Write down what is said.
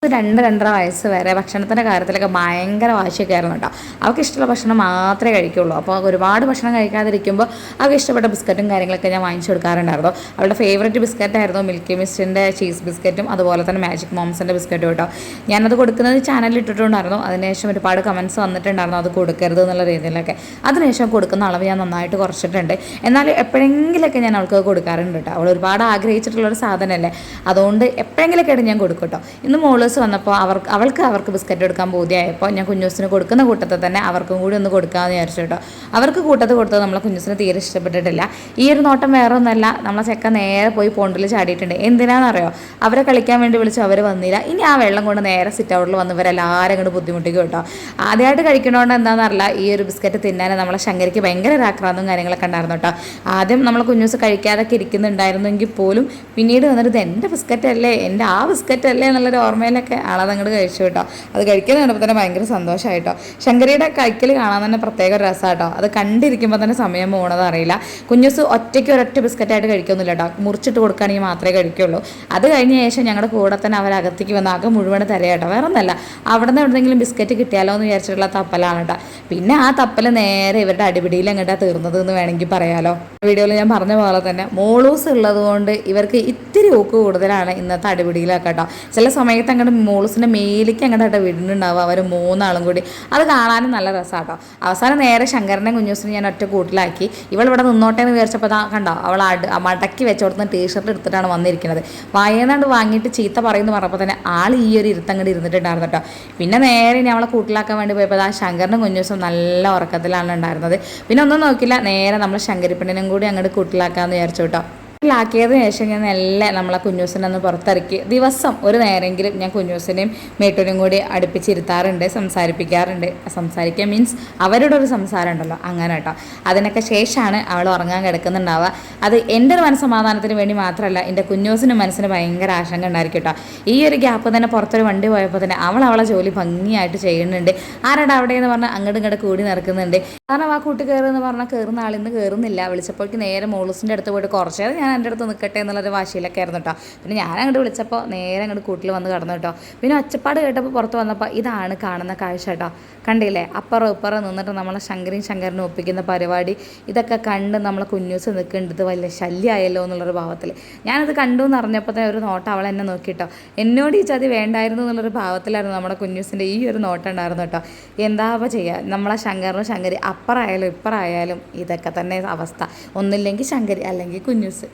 2 2.5 വയസ്സ് വരെ ഭക്ഷണത്തിൻ്റെ കാര്യത്തിലൊക്കെ ഭയങ്കര വാശിയൊക്കെ ആയിരുന്നു കേട്ടോ. അവൾക്ക് ഇഷ്ടമുള്ള ഭക്ഷണം മാത്രമേ കഴിക്കുള്ളൂ. അപ്പോൾ ഒരുപാട് ഭക്ഷണം കഴിക്കാതിരിക്കുമ്പോൾ അവൾക്ക് ഇഷ്ടപ്പെട്ട ബിസ്ക്കറ്റും കാര്യങ്ങളൊക്കെ ഞാൻ വാങ്ങിച്ചു കൊടുക്കാറുണ്ടായിരുന്നു. അവളുടെ ഫേവറേറ്റ് ബിസ്ക്കറ്റായിരുന്നു മിൽക്കി മിസ്റ്റിൻ്റെ ചീസ് ബിസ്ക്കറ്റും അതുപോലെ തന്നെ മാജിക് മോംസിൻ്റെ ബിസ്ക്കറ്റും കേട്ടോ. ഞാനത് കൊടുക്കുന്നത് ചാനലിൽ ഇട്ടിട്ടുണ്ടായിരുന്നു. അതിനുശേഷം ഒരുപാട് കമൻസ് വന്നിട്ടുണ്ടായിരുന്നു അത് കൊടുക്കരുത് എന്നുള്ള രീതിയിലൊക്കെ. അതിനുശേഷം കൊടുക്കുന്ന അളവ് ഞാൻ നന്നായിട്ട് കുറച്ചിട്ടുണ്ട്. എന്നാൽ എപ്പോഴെങ്കിലൊക്കെ ഞാൻ അവൾക്ക് കൊടുക്കാറുണ്ട് കേട്ടോ. അവൾ ഒരുപാട് ആഗ്രഹിച്ചിട്ടുള്ളൊരു സാധനമല്ലേ, അതുകൊണ്ട് എപ്പോഴെങ്കിലൊക്കെ ആയിട്ട് ഞാൻ കൊടുക്കും കേട്ടോ. ഇന്ന് മോള് വന്നപ്പോൾ അവർക്ക് ബിസ്ക്കറ്റ് എടുക്കാൻ ബോധ്യമായപ്പോൾ ഞാൻ കുഞ്ഞൂസിന് കൊടുക്കുന്ന കൂട്ടത്തിൽ തന്നെ അവർക്കും കൂടി ഒന്ന് കൊടുക്കാമെന്ന് വിചാരിച്ചു കേട്ടോ. അവർക്ക് കൂട്ടത്തിൽ കൊടുത്തത് നമ്മളെ കുഞ്ഞൂസിന് തീരെ ഇഷ്ടപ്പെട്ടിട്ടില്ല. ഈ ഒരു നോട്ടം വേറെ ഒന്നല്ല, നമ്മളെ ചെക്ക നേരെ പോയി പോണ്ടിൽ ചാടിയിട്ടുണ്ട്. എന്തിനാണെന്നറിയോ, അവരെ കളിക്കാൻ വേണ്ടി വിളിച്ചു, അവർ വന്നില്ല. ഇനി ആ വെള്ളം കൊണ്ട് നേരെ സിറ്റ് ഔട്ടിൽ വന്ന് ഇവരെല്ലാവരും അങ്ങോട്ട് ബുദ്ധിമുട്ടിക്കും കേട്ടോ. ആദ്യമായിട്ട് കഴിക്കണോണ്ട് എന്താണെന്നറിയില്ല, ഈ ഒരു ബിസ്ക്കറ്റ് തിന്നാൻ നമ്മളെ ശങ്കരിക്ക് ഭയങ്കര ആക്രാന്തവും കാര്യങ്ങളൊക്കെ ഉണ്ടായിരുന്നു കേട്ടോ. ആദ്യം നമ്മളെ കുഞ്ഞൂസ് കഴിക്കാതൊക്കെ ഇരിക്കുന്നുണ്ടായിരുന്നെങ്കിൽ പോലും പിന്നീട് വന്നിട്ട് ഇത് എൻ്റെ ബിസ്ക്കറ്റ് അല്ലേ, എൻ്റെ ആ ബിസ്ക്കറ്റ് അല്ലേ എന്നുള്ളൊരു ഓർമ്മയിലൊക്കെ ആളത് അങ്ങോട്ട് കഴിച്ചു കേട്ടോ. അത് കഴിക്കുന്നത് കണ്ടപ്പോൾ തന്നെ ഭയങ്കര സന്തോഷമായിട്ടോ. ശങ്കരിയുടെ കഴിക്കൽ കാണാൻ തന്നെ പ്രത്യേക രസമാണ് കേട്ടോ. അത് കണ്ടിരിക്കുമ്പോൾ തന്നെ സമയം പോകുന്നത് അറിയില്ല. കുഞ്ഞൂസ് ഒരൊറ്റ ബിസ്ക്കറ്റായിട്ട് കഴിക്കൊന്നുമില്ല കേട്ടോ. മുറിച്ചിട്ട് കൊടുക്കുകയാണെങ്കിൽ മാത്രമേ കഴിക്കുള്ളൂ. അത് കഴിഞ്ഞ ശേഷം ഞങ്ങളുടെ കൂടെ തന്നെ അവരകത്തേക്ക് വന്ന് ആകെ മുഴുവൻ തരാം കേട്ടോ. വേറെ ഒന്നല്ല, അവിടെ നിന്ന് എവിടെയെങ്കിലും ബിസ്ക്കറ്റ് കിട്ടിയാലോ എന്ന് വിചാരിച്ചിട്ടുള്ള തപ്പലാണ് കേട്ടോ. പിന്നെ ആ തപ്പൽ നേരെ ഇവരുടെ അടിപിടിയിൽ എങ്ങോട്ടാണ് തീർന്നത് എന്ന് വേണമെങ്കിൽ പറയാലോ. വീഡിയോയിൽ ഞാൻ പറഞ്ഞ പോലെ തന്നെ മോളൂസ് ഉള്ളത് കൊണ്ട് ഇവർക്ക് ഇത്തിരി ഊക്ക് കൂടുതലാണ് ഇന്നത്തെ അടിപിടിയിലൊക്കെ കേട്ടോ. ചില സമയത്ത് അങ്ങോട്ട് മോളൂസിൻ്റെ മേലേക്ക് അങ്ങോട്ട് വിടുന്നുണ്ടാവും അവർ മൂന്നാളും കൂടി. അത് കാണാനും നല്ല രസമാണ് കേട്ടോ. അവസാനം നേരെ ശങ്കരനെ കുഞ്ഞൂസിനെ ഞാൻ ഒറ്റ കൂട്ടിലാക്കി. ഇവളിവിടെ നിന്നോട്ടെ എന്ന് വിചാരിച്ചപ്പോൾ കണ്ടോ, അവൾ മടക്കി വെച്ചോടുന്ന ടീഷർട്ട് എടുത്തിട്ടാണ് വന്നിരിക്കുന്നത്. വായനാണ്ട് വാങ്ങിയിട്ട് ചീത്ത പറയുന്നു പറഞ്ഞപ്പോൾ തന്നെ ആൾ ഈ ഒരു ഇരുത്തങ്ങോട്ട് ഇരുന്നിട്ടുണ്ടായിരുന്നു കേട്ടോ. പിന്നെ നേരെ ഇനി അവളെ കൂട്ടിലാക്കാൻ വേണ്ടി പോയപ്പോൾ ആ ശങ്കരനും കുഞ്ഞൂസും നല്ല ഉറക്കത്തിലാണ് ഉണ്ടായിരുന്നത്. പിന്നെ ഒന്നും നോക്കില്ല, നേരെ നമ്മൾ ശങ്കരിപ്പെണ്ണിനും കൂടി അങ്ങോട്ട് കൂട്ടിലാക്കാമെന്ന് വിചാരിച്ചു കേട്ടോ. ാക്കിയതിന് ശേഷം ഞാൻ എല്ലാം നമ്മളെ കുഞ്ഞൂസിനെ ഒന്ന് പുറത്തിറക്കി ദിവസം ഒരു നേരമെങ്കിലും ഞാൻ കുഞ്ഞൂസിനെയും മേട്ടൂരും കൂടി അടുപ്പിച്ചിരുത്താറുണ്ട്, സംസാരിക്കുക മീൻസ് അവരുടെ ഒരു സംസാരം ഉണ്ടല്ലോ, അങ്ങനെ കേട്ടോ. അതിനൊക്കെ ശേഷമാണ് അവൾ ഉറങ്ങാൻ കിടക്കുന്നുണ്ടാവുക. അത് എൻ്റെ ഒരു മനസ്സമാധാനത്തിന് വേണ്ടി മാത്രമല്ല, എൻ്റെ കുഞ്ഞൂസിനും മനസ്സിന് ഭയങ്കര ആശങ്ക ഉണ്ടായിരിക്കും കേട്ടോ. ഈ ഒരു ഗ്യാപ്പ് തന്നെ പുറത്തൊരു വണ്ടി പോയപ്പോൾ തന്നെ അവളെ ജോലി ഭംഗിയായിട്ട് ചെയ്യുന്നുണ്ട്. ആരാടാ അവിടെ എന്ന് പറഞ്ഞാൽ അങ്ങോട്ടും ഇങ്ങോട്ട് കൂടി നടക്കുന്നുണ്ട്. കാരണം ആ കൂട്ടി കയറുമെന്ന് പറഞ്ഞാൽ കയറുന്ന ആളിന്ന് കയറുന്നില്ല. വിളിച്ചപ്പോഴേക്ക് നേരെ മോളൂസിൻ്റെ അടുത്ത് പോയിട്ട് കുറച്ചേരം ഞാൻ എൻ്റെ അടുത്ത് നിൽക്കട്ടെ എന്നുള്ളൊരു വാശിയിലൊക്കെ ആയിരുന്നു കേട്ടോ. പിന്നെ ഞാൻ അങ്ങോട്ട് വിളിച്ചപ്പോൾ നേരെ അങ്ങോട്ട് കൂട്ടിൽ വന്ന് കിടന്നു കേട്ടോ. പിന്നെ ഒച്ചപ്പാട് കേട്ടപ്പോൾ പുറത്ത് വന്നപ്പോൾ ഇതാണ് കാണുന്ന കാഴ്ച കേട്ടോ. കണ്ടില്ലേ, അപ്പുറം ഇപ്പുറം നിന്നിട്ട് നമ്മളെ ശങ്കരനും ഒപ്പിക്കുന്ന പരിപാടി. ഇതൊക്കെ കണ്ട് നമ്മളെ കുഞ്ഞൂസ് നിൽക്കേണ്ടത് വലിയ ശല്യമായല്ലോ എന്നുള്ളൊരു ഭാവത്തിൽ. ഞാനത് കണ്ടു എന്ന് അറിഞ്ഞപ്പോൾ തന്നെ ഒരു നോട്ടം അവൾ എന്നെ നോക്കിയിട്ടോ. എന്നോട് ഈ ചതി വേണ്ടായിരുന്നു എന്നുള്ളൊരു ഭാവത്തിലായിരുന്നു നമ്മുടെ കുഞ്ഞൂസിൻ്റെ ഈ ഒരു നോട്ടം ഉണ്ടായിരുന്നു കേട്ടോ. എന്താ ചെയ്യുക, നമ്മളെ ശങ്കരി അപ്പുറമായാലും ഇപ്പുറമായാലും ഇതൊക്കെ തന്നെ അവസ്ഥ. ഒന്നില്ലെങ്കിൽ ശങ്കരി അല്ലെങ്കിൽ കുഞ്ഞൂസ്.